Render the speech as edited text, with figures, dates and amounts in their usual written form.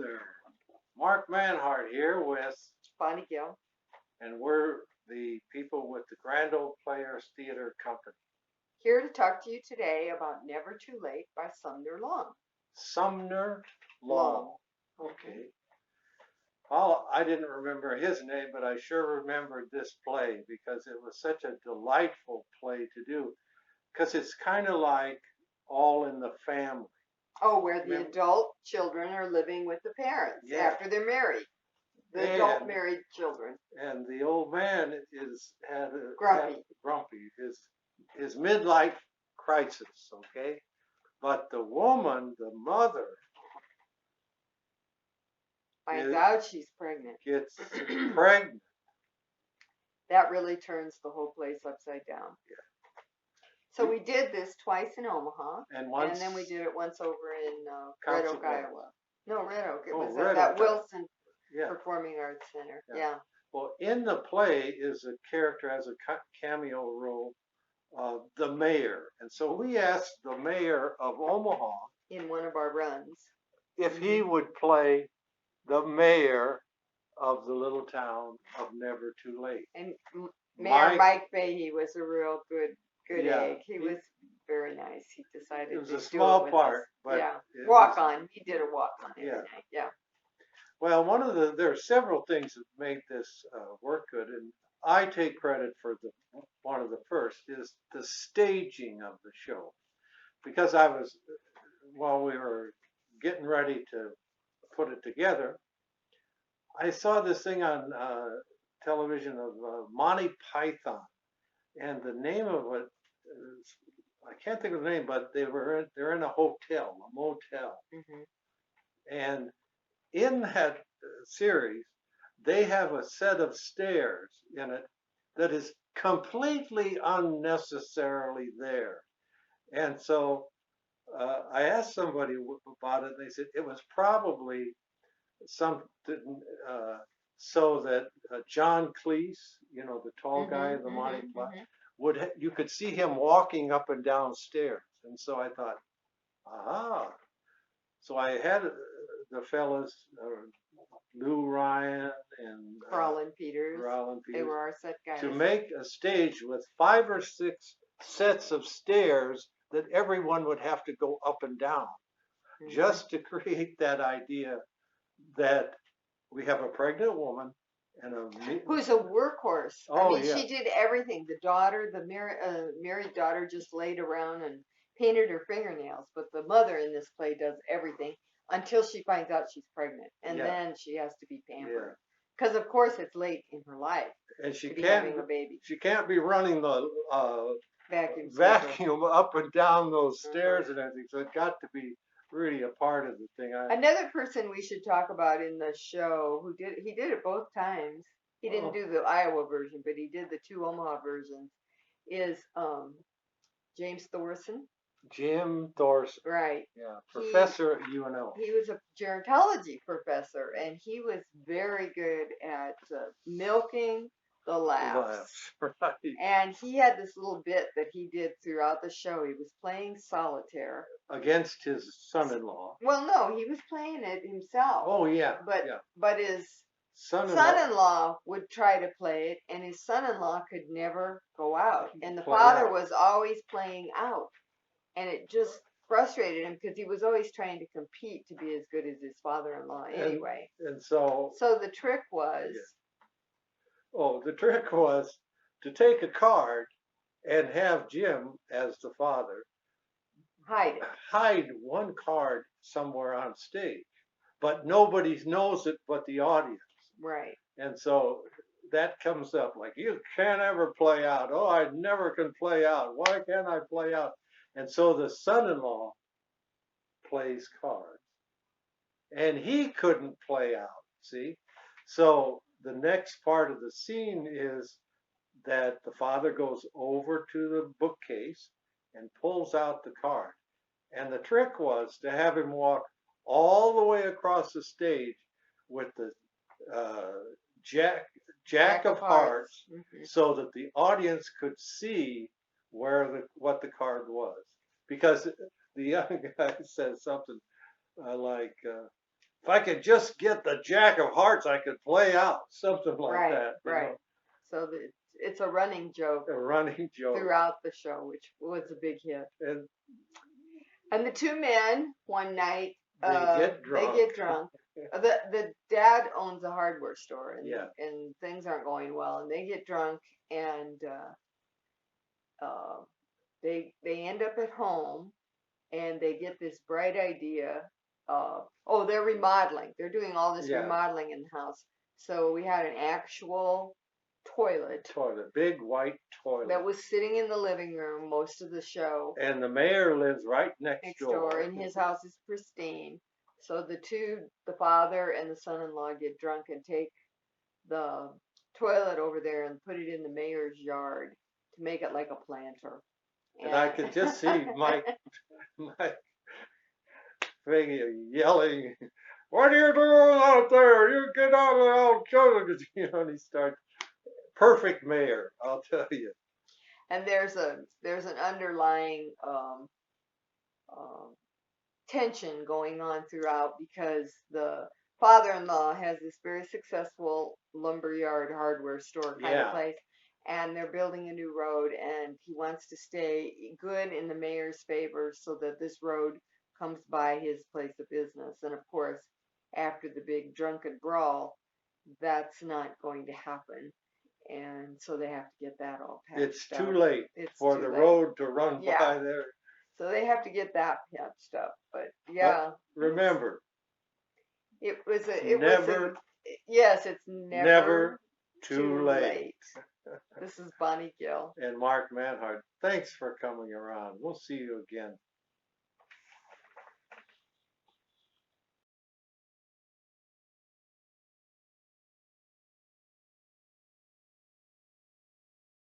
there. Mark Manhart here with, Bonnie Gill. and we're the people with the Grand Ole Players Theater Company. Here to talk to you today about Never Too Late by Sumner Long. Sumner Long. Long. Okay. Well, I didn't remember his name, but I sure remembered this play because it was such a delightful play to do. Because it's kind of like All in the Family. Oh, where the adult children are living with the parents after they're married. The adult married children. And the old man had grumpy. His midlife crisis, okay? But the woman, the mother, finds out she's pregnant. Gets pregnant. That really turns the whole place upside down. Yeah. So we did this twice in Omaha, and then we did it once over in Red Oak, Iowa. No, Red Oak. It was Red at that Oak, Wilson Performing Arts Center. Yeah. Well, in the play is a character as a cameo role, the mayor, and so we asked the mayor of Omaha in one of our runs if he would play the mayor of the little town of Never Too Late. And Mayor Mike Fahey was a real good egg. He was very nice. He decided to do it. It was a small part, us. but walk on. He did a walk on every night. Yeah. Well, there are several things that made this work good, and I take credit for one of the first is the staging of the show, because while we were getting ready to put it together, I saw this thing on television of Monty Python, and the name of it is, I can't think of the name, but they're in a motel, and in that series, they have a set of stairs in it that is completely unnecessarily there. And so I asked somebody about it, and they said it was probably something so that John Cleese, the tall guy of the Monty Python, you could see him walking up and down stairs. And so I thought, aha. So I had the fellas, Lou Ryan and Carlin Peters. They were our set guys. To make a stage with 5 or 6 sets of stairs that everyone would have to go up and down, just to create that idea that we have a pregnant woman and who's a workhorse. Oh, she did everything. The daughter, the married daughter, just laid around and painted her fingernails, but the mother in this play does everything until she finds out she's pregnant, and then she has to be pampered because of course it's late in her life, and she can't having a baby. She can't be running the vacuum up and down those stairs and everything, so it got to be really a part of the thing. Another person we should talk about in the show he did it both times. He didn't do the Iowa version, but he did the 2 Omaha versions. Is James Thorson. Jim Thorson. Right. Yeah, professor at UNO. He was a gerontology professor, and he was very good at milking the laughs. Right. And he had this little bit that he did throughout the show. He was playing solitaire. Against his son-in-law. Well, no, he was playing it himself. Oh, yeah. But his son-in-law would try to play it, and his son-in-law could never go out. And the father was always playing out. And it just frustrated him because he was always trying to compete to be as good as his father-in-law anyway. And so the trick was... the trick was to take a card and have Jim, as the father, hide one card somewhere on stage. But nobody knows it but the audience. Right. And so that comes up like, you can't ever play out. Oh, I never can play out. Why can't I play out? And so the son-in-law plays cards, and he couldn't play out, see? So the next part of the scene is that the father goes over to the bookcase and pulls out the card. And the trick was to have him walk all the way across the stage with the Jack of Hearts, so that the audience could see what the card was, because the young guy says something like, if I could just get the Jack of Hearts, I could play out, something like that. Right. So it's a running joke. A running joke throughout the show, which was a big hit. And the two men one night they get drunk. The dad owns a hardware store, and yeah. and things aren't going well, and they get drunk, and they end up at home, and they get this bright idea. They're remodeling. They're doing all this remodeling in the house. So we had an actual toilet, big white toilet that was sitting in the living room most of the show. And the mayor lives right next door, and his house is pristine. So the father and the son-in-law, get drunk and take the toilet over there and put it in the mayor's yard to make it like a planter. And I could just see my thing yelling, "What are you doing out there? You get out of the old toilet!" And he starts. Perfect mayor, I'll tell you. And there's an underlying tension going on throughout, because the father-in-law has this very successful lumberyard hardware store kind of place, and they're building a new road, and he wants to stay good in the mayor's favor so that this road comes by his place of business. And of course, after the big drunken brawl, that's not going to happen. And so they have to get that all patched It's too late for the road to run by there. So they have to get that patched up. But but remember, it's never too late. This is Bonnie Gill and Mark Manhart. Thanks for coming around. We'll see you again.